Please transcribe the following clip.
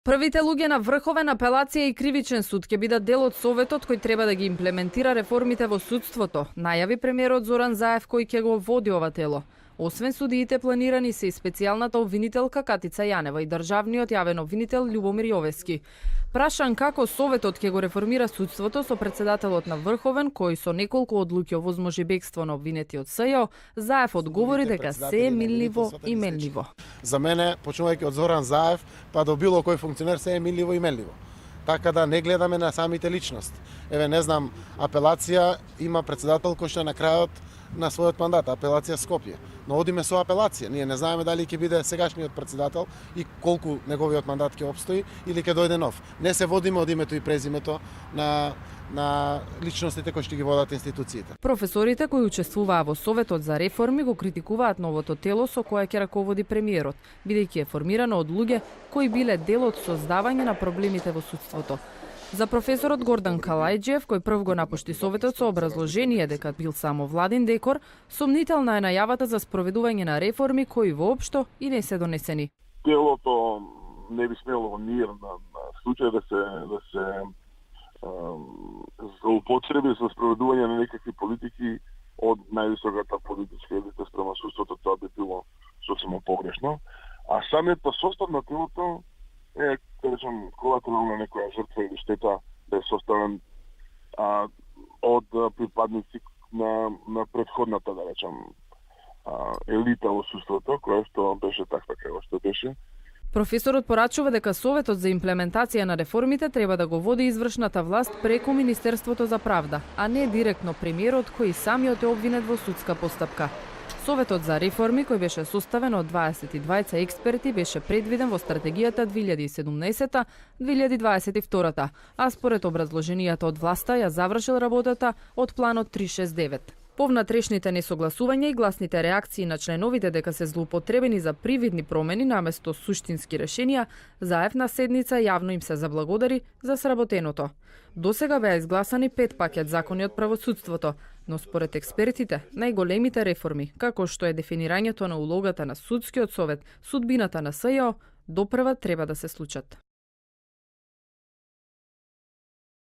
Првите луѓе на Врховен, апелација и кривичен суд ќе бидат дел од советот кој треба да ги имплементира реформите во судството, најави премиерот Зоран Заев кој ќе го води ова тело. Освен судиите планирани се и специјалната обвинителка Катица Јанева и државниот јавен обвинител Љубомир Јовевски. Прашан како советот ќе го реформира судството со председателот на Врховен, кој со неколку одлуки овозможи бегство на обвинетиот СЈО, Заев одговори дека се е минливо и менливо. За мене, почнувајќи од Зоран Заев, па до било кој функционер, се е минливо и менливо. Така да не гледаме на самите личности. Еве, не знам, апелација има председател кој што е на крајот на својот мандат, апелација Скопје. Но одиме со апелација. Ние не знаеме дали ќе биде сегашниот председател и колку неговиот мандат ќе обстои или ќе дојде нов. Не се водиме од името и презимето на личностите кои што ги водат институциите. Професорите кои учествуваа во Советот за реформи го критикуваат новото тело со кое ќе раководи премиерот, бидејќи е формирано од луѓе кои биле дел од создавање на проблемите во судството. За професорот Гордан Калајџиев, кој прв го напушти Советот со образложение дека бил само владин декор, сомнителна е најавата за спроведување на реформи кои воопшто и не се донесени. Телото не би смело мир на случај да се злоупотреби за спроведување на некакви политики од највисоката политичка елита спрема судството, тоа би било сосема погрешно. А самиот состав на телото е, да речем, колатерална некоја жртва или штета да е составен од припадници на предходната, да речем, елита во судството, која што беше таква како што беше. Професорот порачува дека Советот за имплементација на реформите треба да го води извршната власт преку Министерството за правда, а не директно премиерот кој самиот е обвинет во судска постапка. Советот за реформи, кој беше составен од 22 експерти, беше предвиден во стратегијата 2017-2022, а според образложенијата од власта ја завршил работата од планот 369. По внатрешните несогласувања и гласните реакции на членовите дека се злоупотребени за привидни промени наместо суштински решенија, Заев на седница јавно им се заблагодари за сработеното. Досега беа изгласани 5 пакет закони од правосудството, но според експертите, најголемите реформи, како што е дефинирањето на улогата на судскиот совет, судбината на СЈО, допрва треба да се случат.